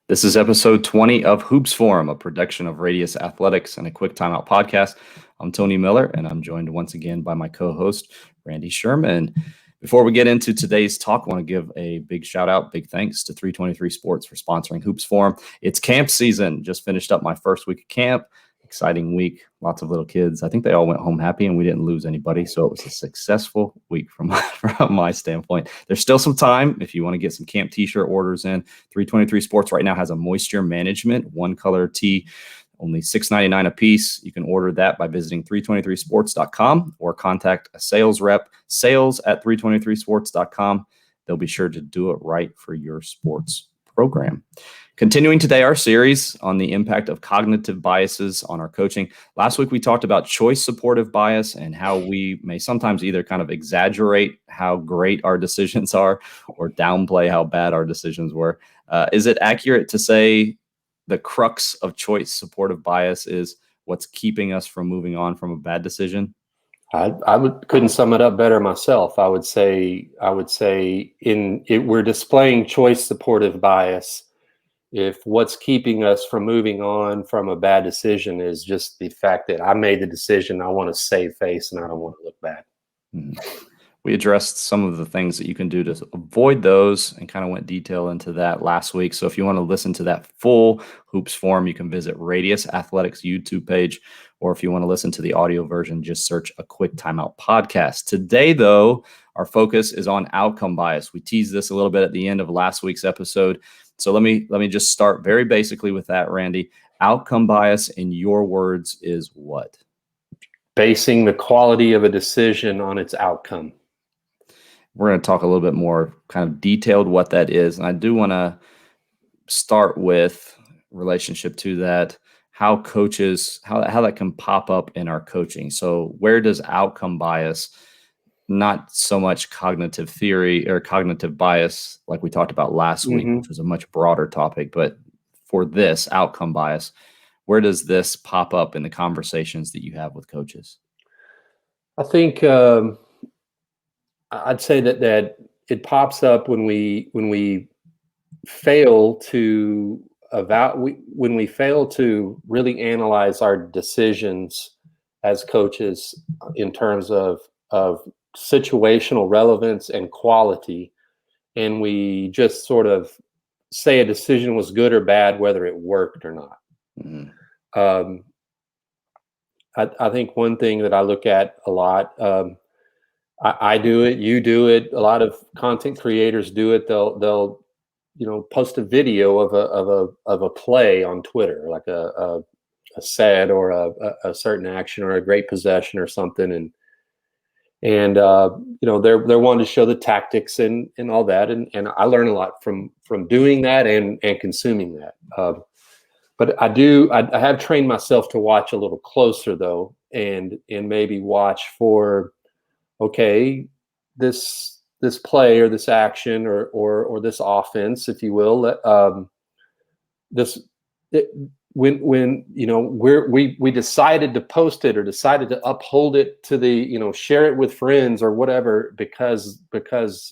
This is episode 20 of Hoops Forum, a production of Radius Athletics and a quick timeout podcast. I'm Tony Miller, and I'm joined once again by my co-host, Randy Sherman. Before we get into today's talk, I want to give a big shout out, big thanks to 323 Sports for sponsoring Hoops Forum. It's camp season. Just finished up my first week of camp. Exciting week. Lots of little kids. I think they all went home happy and we didn't lose anybody. So it was a successful week from my standpoint. There's still some time if you want to get some camp t-shirt orders in. 323 Sports right now has a moisture management one color tee, only $6.99 a piece. You can order that by visiting 323sports.com or contact a sales rep, sales@323sports.com. They'll be sure to do it right for your sports program. Continuing today, our series on the impact of cognitive biases on our coaching. Last week, we talked about choice supportive bias and how we may sometimes either kind of exaggerate how great our decisions are or downplay how bad our decisions were. Is it accurate to say the crux of choice supportive bias is what's keeping us from moving on from a bad decision? Couldn't sum it up better myself. I would say we're displaying choice supportive bias if what's keeping us from moving on from a bad decision is just the fact that I made the decision, I want to save face and I don't want to look bad. Mm-hmm. We addressed some of the things that you can do to avoid those and kind of went detail into that last week. So if you want to listen to that full Hoops Forum, you can visit Radius Athletics YouTube page, or if you want to listen to the audio version, just search a quick timeout podcast. Today, though, our focus is on outcome bias. We teased this a little bit at the end of last week's episode. So let me just start very basically with that, Randy. Outcome bias, in your words, is what? Basing the quality of a decision on its outcome. We're going to talk a little bit more kind of detailed what that is. And I do want to start with relationship to that, how coaches, how that can pop up in our coaching. So where does outcome bias, not so much cognitive theory or cognitive bias like we talked about last week, which was a much broader topic, but for this outcome bias, where does this pop up in the conversations that you have with coaches? I think I'd say that it pops up when we fail to when we fail to really analyze our decisions as coaches in terms of situational relevance and quality, and we just sort of say a decision was good or bad, whether it worked or not. Mm-hmm. I think one thing that I look at a lot, I do it, you do it, a lot of content creators do it. They'll post a video of a play on Twitter, like a set or a certain action or a great possession or something, and they're wanting to show the tactics and all that, and I learn a lot from doing that and consuming that. But I have trained myself to watch a little closer though, and maybe watch for, okay, this play or this action or this offense, if you will, when we decided to post it or decided to uphold it to the share it with friends or whatever because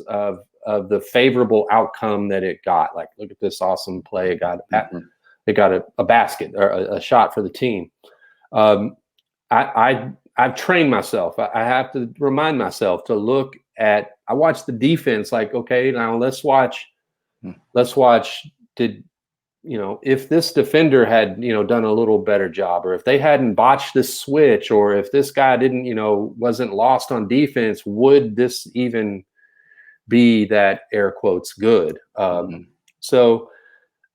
of the favorable outcome that it got. Like, look at this awesome play! It got a basket or a shot for the team. I've trained myself. I have to remind myself to look at. I watch the defense. Like, okay, now let's watch. If this defender had, done a little better job, or if they hadn't botched this switch, or if this guy didn't, wasn't lost on defense, would this even be that air quotes good? So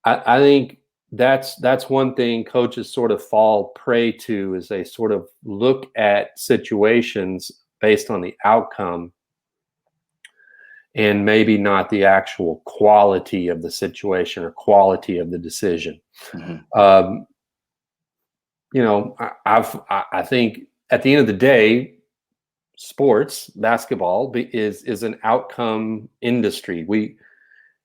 I think that's one thing coaches sort of fall prey to, is they sort of look at situations based on the outcome and maybe not the actual quality of the situation or quality of the decision. Mm-hmm. I think at the end of the day, sports, basketball is an outcome industry.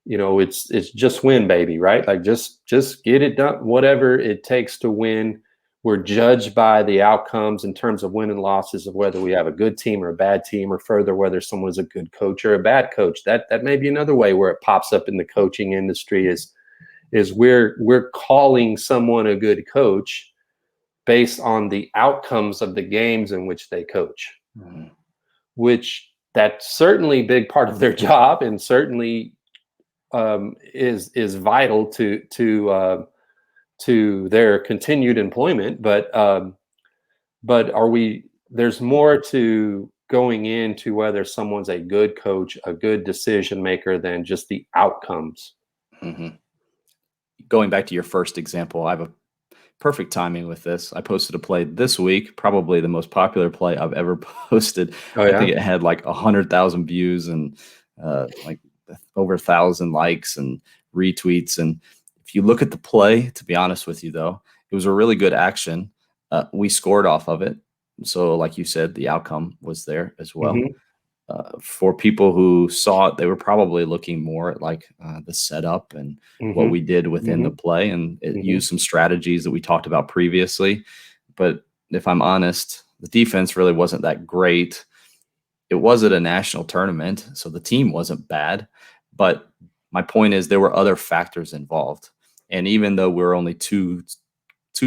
It's just win, baby, right? Like just get it done, whatever it takes to win. We're judged by the outcomes in terms of win and losses of whether we have a good team or a bad team, or further, whether someone's a good coach or a bad coach. That may be another way where it pops up in the coaching industry is is we're calling someone a good coach based on the outcomes of the games in which they coach, which that's certainly a big part of their job, and certainly is vital to their continued employment. But there's more to going into whether someone's a good coach, a good decision maker, than just the outcomes. Mm-hmm. Going back to your first example, I have a perfect timing with this. I posted a play this week, probably the most popular play I've ever posted. Oh, I think it had like 100,000 views and like over 1,000 likes and retweets. And if you look at the play, to be honest with you, though, it was a really good action. We scored off of it. So like you said, the outcome was there as well. Mm-hmm. For people who saw it, they were probably looking more at like the setup and what we did within the play, and it used some strategies that we talked about previously. But if I'm honest, the defense really wasn't that great. It was at a national tournament, so the team wasn't bad. But my point is there were other factors involved. And even though we're only two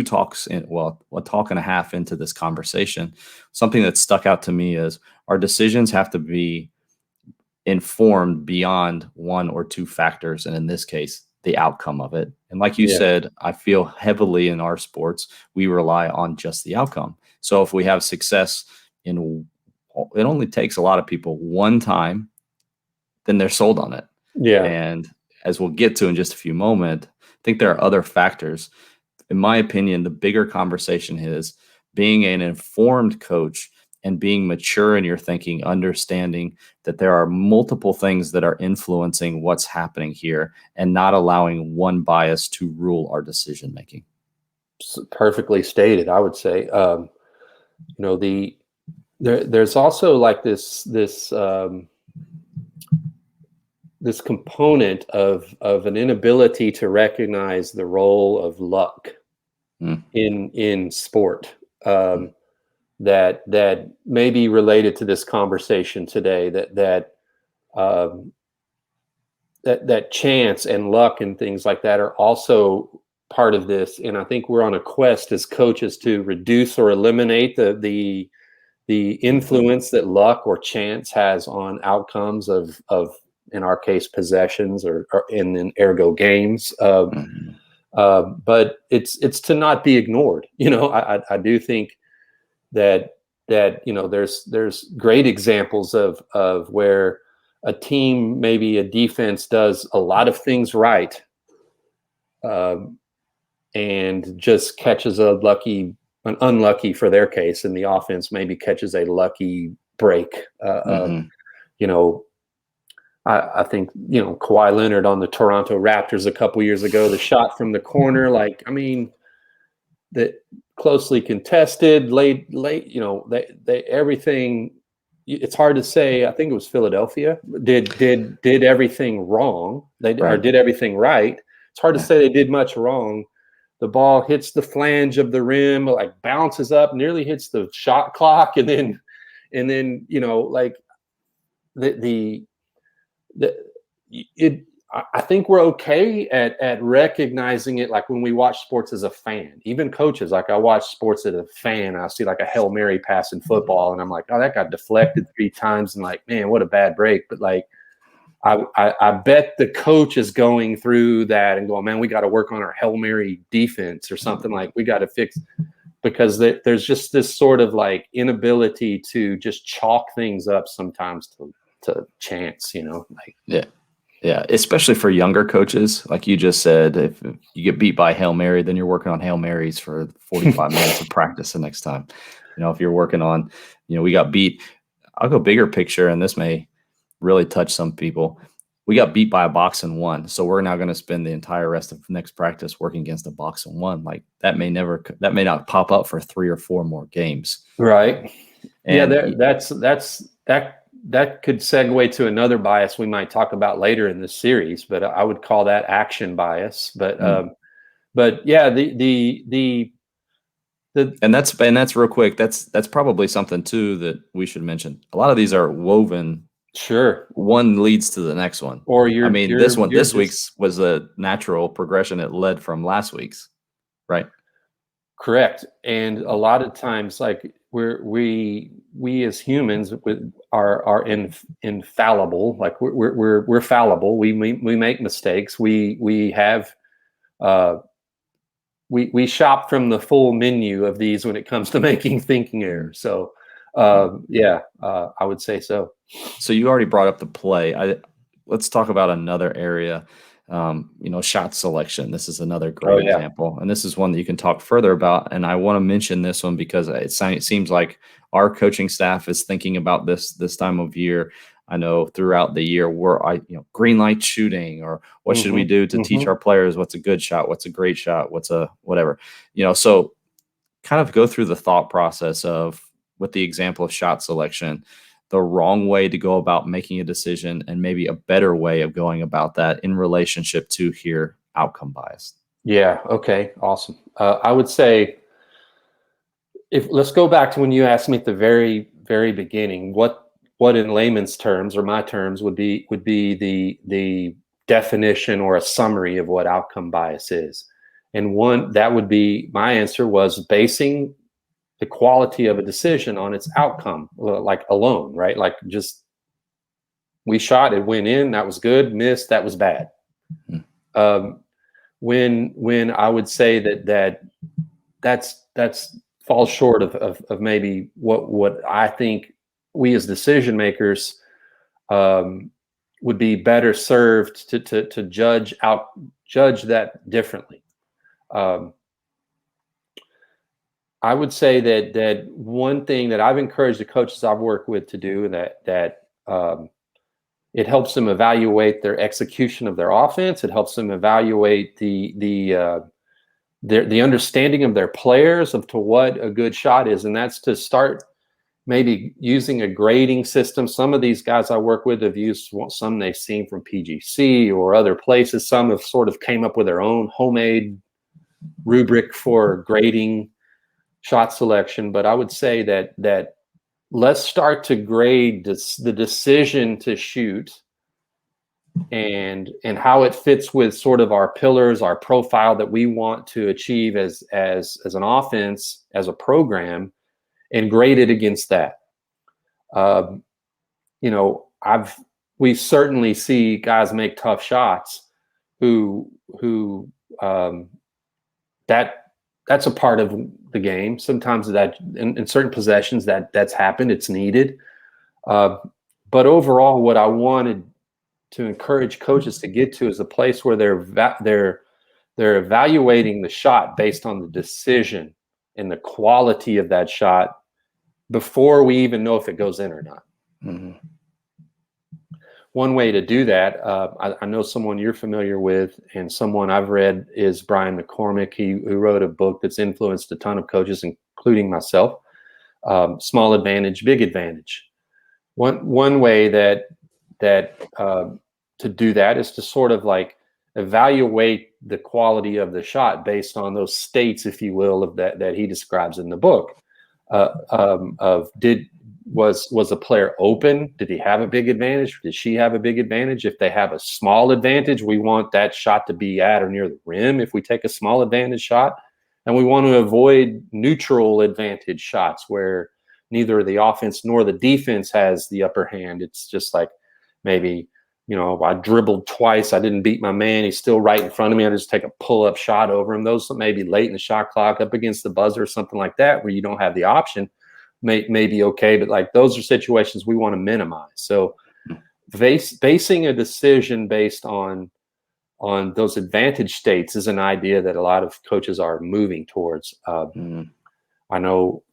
talks in, well, a talk and a half into this conversation, something that stuck out to me is our decisions have to be informed beyond one or two factors, and in this case, the outcome of it. And like you said, I feel heavily in our sports, we rely on just the outcome. So if we have success in, it only takes a lot of people one time, then they're sold on it. Yeah. And as we'll get to in just a few moments, I think there are other factors. In my opinion, the bigger conversation is being an informed coach and being mature in your thinking, understanding that there are multiple things that are influencing what's happening here and not allowing one bias to rule our decision making. Perfectly stated, I would say. There's also like this component of an inability to recognize the role of luck in sport, that may be related to this conversation today, that chance and luck and things like that are also part of this. And I think we're on a quest as coaches to reduce or eliminate the influence that luck or chance has on outcomes of in our case, possessions or in ergo games. But it's to not be ignored. I do think that there's great examples of where a team, maybe a defense, does a lot of things right, and just catches an unlucky for their case, and the offense maybe catches a lucky break. I think, Kawhi Leonard on the Toronto Raptors a couple years ago, the shot from the corner, that closely contested, late, everything. It's hard to say. I think it was Philadelphia did everything wrong. Or did everything right. It's hard to say they did much wrong. The ball hits the flange of the rim, bounces up, nearly hits the shot clock, and then I think we're okay at recognizing it. Like when we watch sports as a fan, even coaches, I watch sports as a fan. I see like a Hail Mary pass in football, and I'm like, oh, that got deflected 3 times, and man, what a bad break. But I bet the coach is going through that and going, man, we got to work on our Hail Mary defense or something. Like we got to fix, because there's just this sort of inability to just chalk things up sometimes to chance, Yeah, especially for younger coaches. Like you just said, if you get beat by Hail Mary, then you're working on Hail Marys for 45 minutes of practice the next time. If you're working on, we got beat. I'll go bigger picture, and this may really touch some people. We got beat by a box and one. So we're now going to spend the entire rest of next practice working against a box and one. That may not pop up for 3 or 4 more games. Right. And that could segue to another bias we might talk about later in this series, but I would call that action bias. But yeah, and that's real quick. That's probably something too that we should mention. A lot of these are woven Sure. one leads to the next one. Or I mean, this you're week's was a natural progression. It led from last week's, right? correct. And a lot of times, like we as humans are infallible. Like we're fallible. We make mistakes. We have we shop from the full menu of these when it comes to making thinking errors. So I would say so. So you already brought up the play. Let's talk about another area. Shot selection. This is another Oh great yeah. example, and this is one that you can talk further about. And I want to mention this one because it seems like our coaching staff is thinking about this time of year. I know throughout the year green light shooting, or what should we do to teach our players what's a good shot, what's a great shot, what's a whatever. So kind of go through the thought process of, with the example of shot selection, the wrong way to go about making a decision and maybe a better way of going about that in relationship to here outcome bias. Yeah. Okay. Awesome. I would say, let's go back to when you asked me at the very, very beginning, what in layman's terms or my terms would be the definition or a summary of what outcome bias is. And one that would be, my answer was basing the quality of a decision on its outcome, like alone, right? Like just we shot, it went in, that was good, missed, that was bad. Mm-hmm. When I would say that's falls short of maybe what I think we as decision makers would be better served to judge that differently. I would say that one thing that I've encouraged the coaches I've worked with to do, that it helps them evaluate their execution of their offense. It helps them evaluate the understanding of their players of to what a good shot is, and that's to start maybe using a grading system. Some of these guys I work with have used some they've seen from PGC or other places. Some have sort of came up with their own homemade rubric for grading shot selection. But I would say that let's start to grade the decision to shoot and how it fits with sort of our pillars, our profile that we want to achieve as an offense, as a program, and grade it against that. We certainly see guys make tough shots who that's a part of the game. Sometimes that in certain possessions that's happened, it's needed. But overall, what I wanted to encourage coaches to get to is a place where they're evaluating the shot based on the decision and the quality of that shot before we even know if it goes in or not. Mm-hmm. One way to do that, I know someone you're familiar with and someone I've read is Brian McCormick. Who wrote a book that's influenced a ton of coaches, including myself. Small advantage, big advantage. One way that to do that is to sort of like evaluate the quality of the shot based on those states, if you will, of that he describes in the book. Was a player open? Did he have a big advantage? Did she have a big advantage? If they have a small advantage, we want that shot to be at or near the rim if we take a small advantage shot. And we want to avoid neutral advantage shots where neither the offense nor the defense has the upper hand. It's just like maybe, I dribbled twice. I didn't beat my man. He's still right in front of me. I just take a pull-up shot over him. Those maybe late in the shot clock up against the buzzer or something like that where you don't have the option may be okay. But like those are situations we want to minimize. So basing a decision based on those advantage states is an idea that a lot of coaches are moving towards. I know,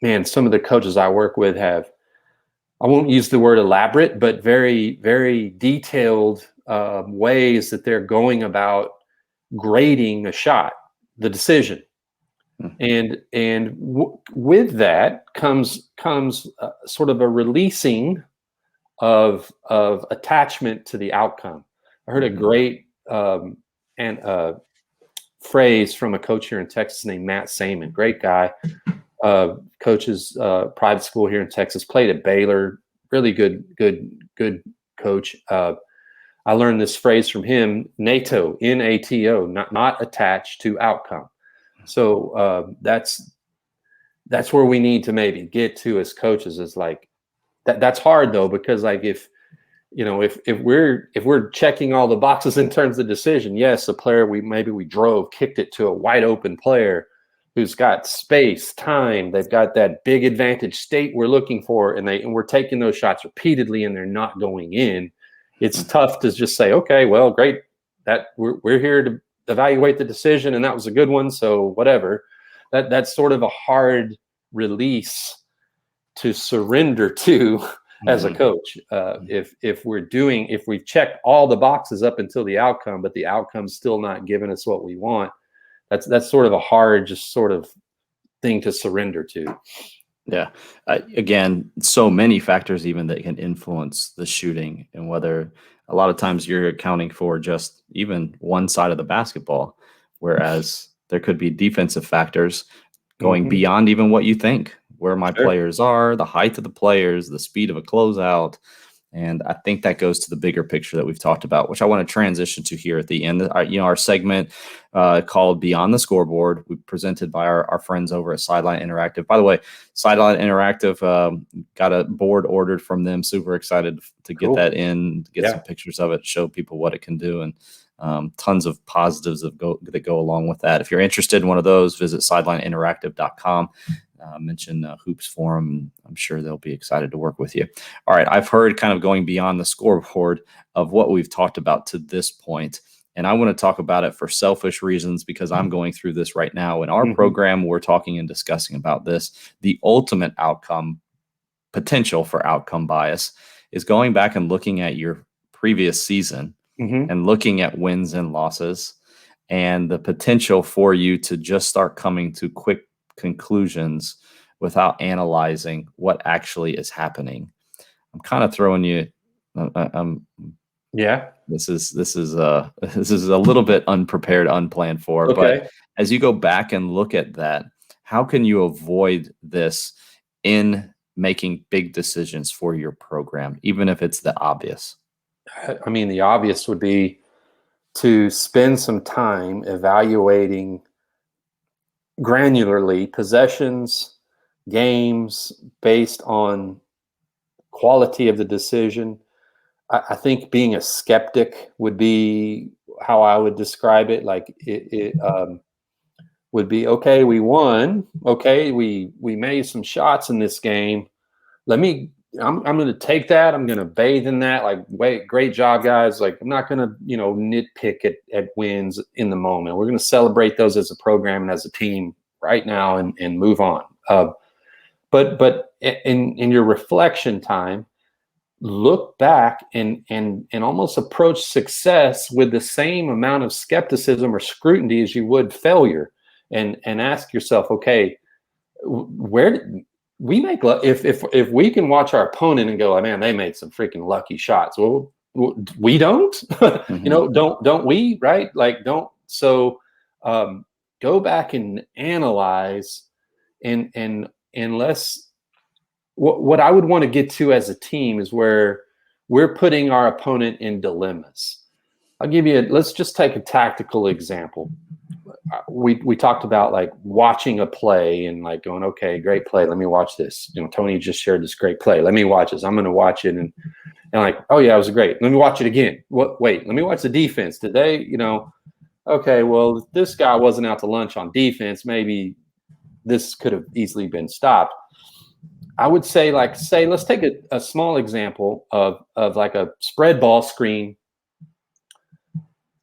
man, some of the coaches I work with have, I won't use the word elaborate, but very, very detailed ways that they're going about grading a shot, the decision. And with that comes sort of a releasing of attachment to the outcome. I heard a great phrase from a coach here in Texas named Matt Saman, great guy. Coaches private school here in Texas, played at Baylor, really good coach. I learned this phrase from him: NATO, NATO, not attached to outcome. So that's where we need to maybe get to as coaches. Is like that's hard though, because like if we're checking all the boxes in terms of decision, yes, a player we drove, kicked it to a wide open player who's got space, time, they've got that big advantage state we're looking for, and we're taking those shots repeatedly and they're not going in. It's tough to just say, okay, well, great, that we're here to evaluate the decision, and that was a good one, so whatever. That's sort of a hard release to surrender to as a coach. If we've checked all the boxes up until the outcome, but the outcome's still not giving us what we want, that's sort of a hard, just sort of thing to surrender to. Yeah. Again, so many factors even that can influence the shooting, and whether a lot of times you're accounting for just even one side of the basketball, whereas there could be defensive factors going beyond even what you think, where my players are, the height of the players, the speed of a closeout. And I think that goes to the bigger picture that we've talked about, which I want to transition to here at the end. Our segment called Beyond the Scoreboard, we presented by our friends over at Sideline Interactive. By the way, Sideline Interactive got a board ordered from them. Super excited to get that in, get some pictures of it, show people what it can do, and tons of positives that go along with that. If you're interested in one of those, visit sidelineinteractive.com. Mention Hoops Forum. I'm sure they'll be excited to work with you. All right, I've heard kind of going beyond the scoreboard of what we've talked about to this point, and I want to talk about it for selfish reasons, because I'm going through this right now in our program. We're talking and discussing about this. The ultimate outcome, potential for outcome bias, is going back and looking at your previous season and looking at wins and losses, and the potential for you to just start coming to quick conclusions without analyzing what actually is happening. I'm kind of throwing you. This is a little bit unprepared, unplanned for. Okay. But as you go back and look at that, how can you avoid this in making big decisions for your program, even if it's the obvious? I mean, the obvious would be to spend some time evaluating granularly possessions, games, based on quality of the decision. I think being a skeptic would be how I would describe it. Like it would be, okay, we won. Okay, we made some shots in this game. I'm going to take that. I'm going to bathe in that. Like, wait, great job, guys. Like, I'm not going to, nitpick at wins in the moment. We're going to celebrate those as a program and as a team right now and move on. But in your reflection time, look back and almost approach success with the same amount of skepticism or scrutiny as you would failure, and ask yourself, okay, where we make if we can watch our opponent and go, oh, man, they made some freaking lucky shots. Well, we don't, don't we? Right? Like, don't. So go back and analyze, and let's. What I would want to get to as a team is where we're putting our opponent in dilemmas. I'll give you. Let's just take a tactical example. We talked about like watching a play and like going, okay, great play. Let me watch this. Tony just shared this great play. Let me watch this. I'm going to watch it and like, oh yeah, it was great. Let me watch it again. Wait, let me watch the defense. Did they, okay, well, if this guy wasn't out to lunch on defense, maybe this could have easily been stopped. I would say, let's take a small example of like a spread ball screen.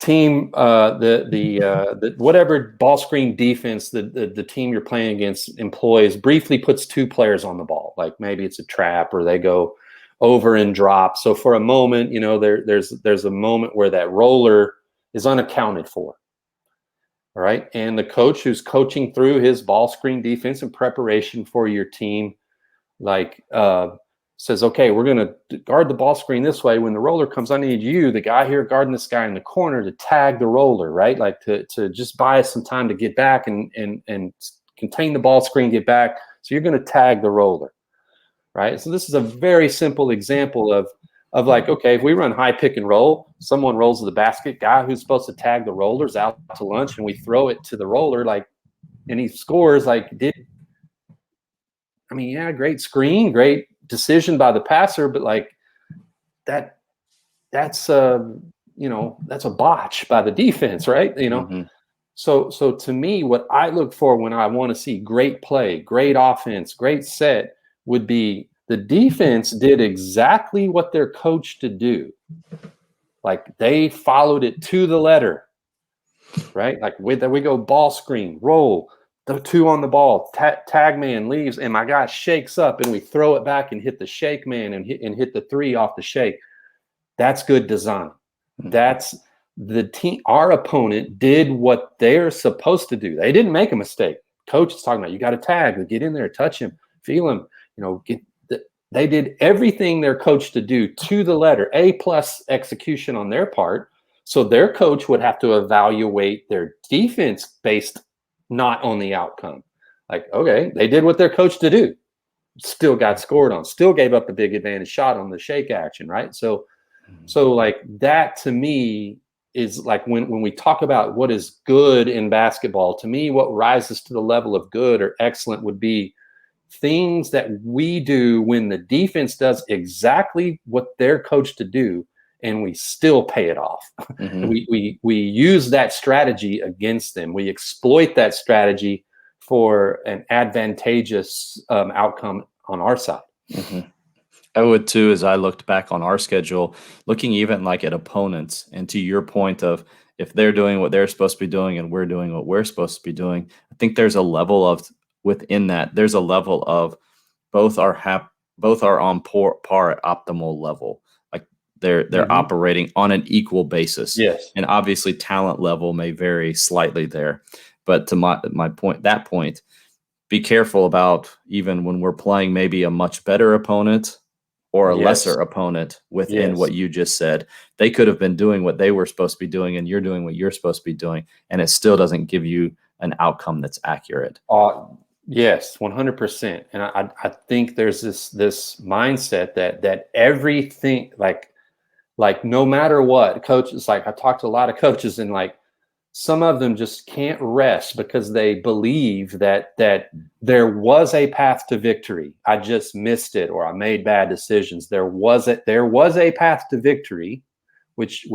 Team, the whatever ball screen defense the team you're playing against employs briefly puts two players on the ball. Like maybe it's a trap or they go over and drop. So for a moment, there's a moment where that roller is unaccounted for. All right, and the coach who's coaching through his ball screen defense in preparation for your team, says, okay, we're going to guard the ball screen this way. When the roller comes, I need you, the guy here guarding this guy in the corner, to tag the roller, right? Like to just buy us some time to get back and contain the ball screen, get back. So you're going to tag the roller, right? So this is a very simple example of like, okay, if we run high pick and roll, someone rolls to the basket, guy who's supposed to tag the roller's out to lunch, and we throw it to the roller, like, and he scores, like, great screen, great decision by the passer, but like that's that's a botch by the defense, right? Mm-hmm. So to me, what I look for when I want to see great play, great offense, great set would be the defense did exactly what they're coached to do. Like they followed it to the letter, right? Like we go ball screen, roll, the 2 on the ball, tag man leaves, and my guy shakes up, and we throw it back and hit the shake man and hit the 3 off the shake. That's good design. That's the team. Our opponent did what they're supposed to do. They didn't make a mistake. Coach is talking about, you got to tag, get in there, touch him, feel him. They did everything they're coached to do to the letter. A+ execution on their part. So their coach would have to evaluate their defense based not on the outcome. Like, okay, they did what they're coached to do. Still got scored on. Still gave up the big advantage shot on the shake action, right? So like that to me is like when we talk about what is good in basketball, to me, what rises to the level of good or excellent would be things that we do when the defense does exactly what they're coached to do, and we still pay it off. Mm-hmm. We use that strategy against them. We exploit that strategy for an advantageous outcome on our side. Mm-hmm. I would too, as I looked back on our schedule, looking even like at opponents, and to your point of if they're doing what they're supposed to be doing and we're doing what we're supposed to be doing, I think there's a level of within that. There's a level of both are on par at optimal level. Like they're operating on an equal basis. Yes, and obviously talent level may vary slightly there, but to my point, be careful about even when we're playing maybe a much better opponent or a lesser opponent within what you just said. They could have been doing what they were supposed to be doing, and you're doing what you're supposed to be doing, and it still doesn't give you an outcome that's accurate. Yes, 100%. And I think there's this mindset that everything, like no matter what, coaches, like I talked to a lot of coaches, and like some of them just can't rest because they believe that there was a path to victory. I just missed it, or I made bad decisions. There was a path to victory, which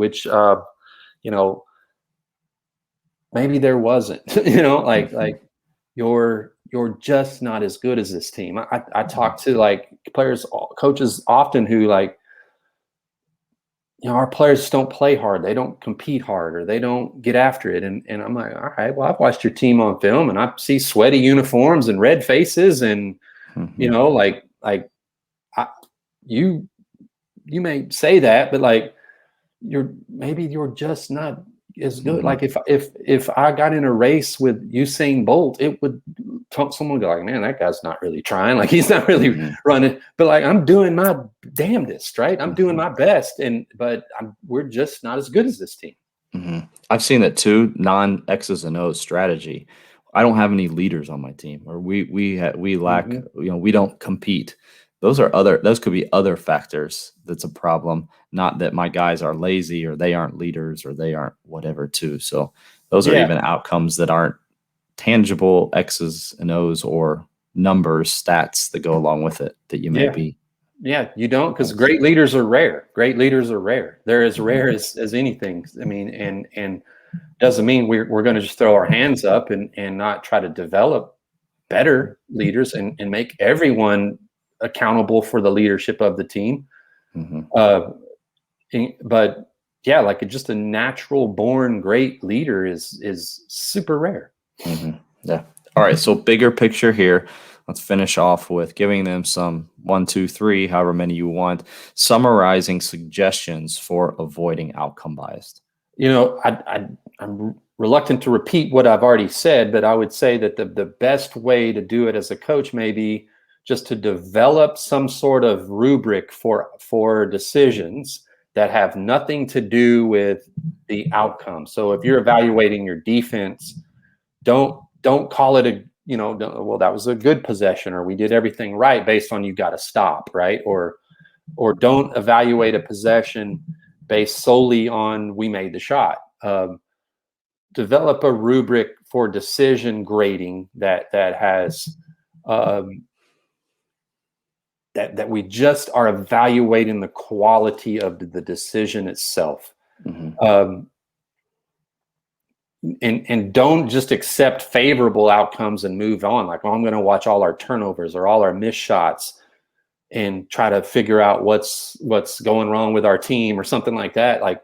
maybe there wasn't. Like you're just not as good as this team. I talk to like coaches often who like, our players don't play hard. They don't compete hard, or they don't get after it. And I'm like, all right, well, I've watched your team on film, and I see sweaty uniforms and red faces, and you may say that, but like you're just not as good. Like if I got in a race with Usain Bolt, it would someone go like, man, that guy's not really trying. Like he's not really running. But like I'm doing my damnedest, right? I'm doing my best, but we're just not as good as this team. I've seen that too. Non-X's and O's strategy. I don't have any leaders on my team, or we lack. We don't compete. Those could be other factors. That's a problem. Not that my guys are lazy, or they aren't leaders, or they aren't whatever too. So those are even outcomes that aren't tangible X's and O's or numbers, stats that go along with it that you may be. Yeah, you don't, because great leaders are rare. Great leaders are rare. They're as rare as anything. I mean, and doesn't mean we're going to just throw our hands up and not try to develop better leaders and make everyone accountable for the leadership of the team. But yeah, like just a natural born great leader is super rare. Yeah. All right. So bigger picture here. Let's finish off with giving them some 1, 2, 3, however many you want, summarizing suggestions for avoiding outcome bias. I'm reluctant to repeat what I've already said, but I would say that the best way to do it as a coach may be just to develop some sort of rubric for decisions that have nothing to do with the outcome. So if you're evaluating your defense, don't call it well, that was a good possession, or we did everything right based on you got to stop, right? Or don't evaluate a possession based solely on we made the shot. Develop a rubric for decision grading that has that we just are evaluating the quality of the decision itself. Mm-hmm. And don't just accept favorable outcomes and move on. Like, I'm going to watch all our turnovers or all our missed shots and try to figure out what's going wrong with our team or something like that. Like,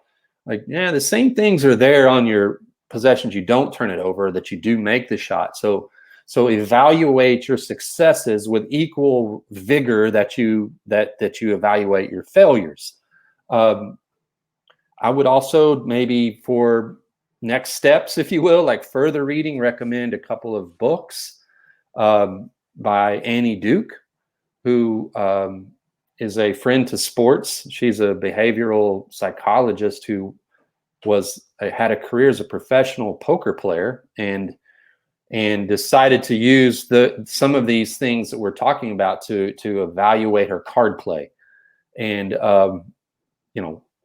yeah, the same things are there on your possessions. You don't turn it over, that you do make the shot. So evaluate your successes with equal vigor that you evaluate your failures. I would also, maybe for next steps, if you will, like further reading, recommend a couple of books by Annie Duke, who is a friend to sports. She's a behavioral psychologist who had a career as a professional poker player and decided to use some of these things that we're talking about to evaluate her card play, and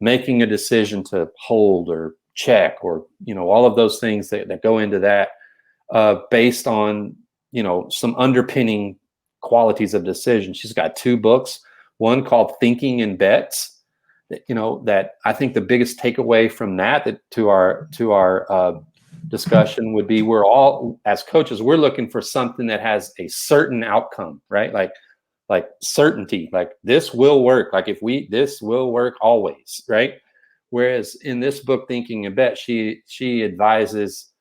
making a decision to hold or check, or all of those things that go into that, based on some underpinning qualities of decision. She's got 2 books, one called Thinking in Bets, that I think the biggest takeaway from that to our discussion would be, we're all, as coaches, we're looking for something that has a certain outcome, right? Like certainty, like this will work. Like this will work always, right? Whereas in this book, Thinking in Bet, she advises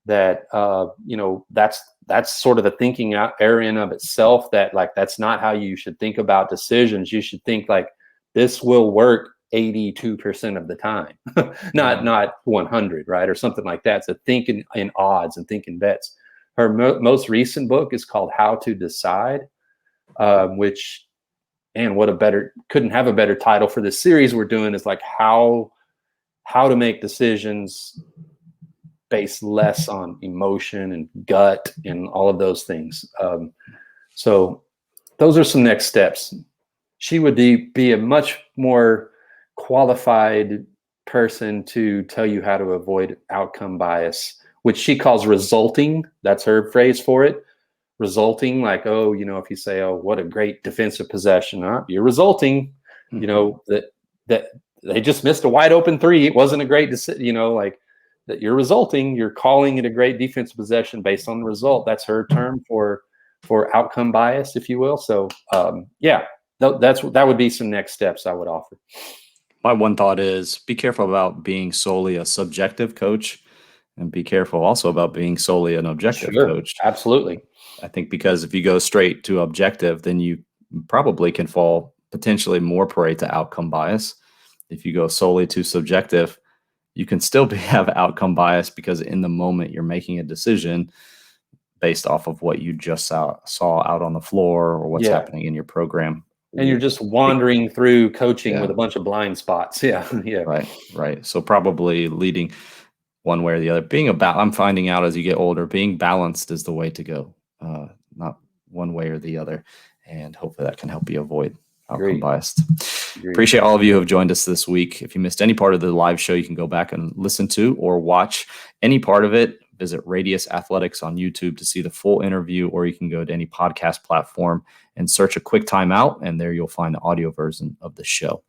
that that's sort of the thinking area in of itself, that like that's not how you should think about decisions. You should think like, this will work 82% of the time, not 100, right? Or something like that. So think in odds and think in bets. Her most recent book is called How to Decide, which, and couldn't have a better title for this series we're doing, is like how to make decisions based less on emotion and gut and all of those things. So those are some next steps. She would be a much more qualified person to tell you how to avoid outcome bias, which she calls resulting. That's her phrase for it. Resulting, like, if you say, what a great defensive possession, you're resulting, that they just missed a wide open 3. It wasn't a great decision, like that you're resulting, you're calling it a great defensive possession based on the result. That's her term for outcome bias, if you will. So that would be some next steps I would offer. My one thought is, be careful about being solely a subjective coach, and be careful also about being solely an objective coach. Absolutely. I think because if you go straight to objective, then you probably can fall potentially more prey to outcome bias. If you go solely to subjective, you can still have outcome bias, because in the moment you're making a decision based off of what you just saw out on the floor, or what's happening in your program. And you're just wandering through coaching with a bunch of blind spots. Yeah. Right. So probably leading one way or the other. I'm finding out as you get older, being balanced is the way to go, not one way or the other. And hopefully that can help you avoid outcome bias. Appreciate all of you who have joined us this week. If you missed any part of the live show, you can go back and listen to or watch any part of it. Visit Radius Athletics on YouTube to see the full interview, or you can go to any podcast platform and search A Quick Timeout, and there you'll find the audio version of the show.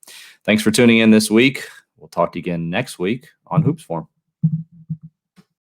Thanks for tuning in this week. We'll talk to you again next week on Hoops Forum.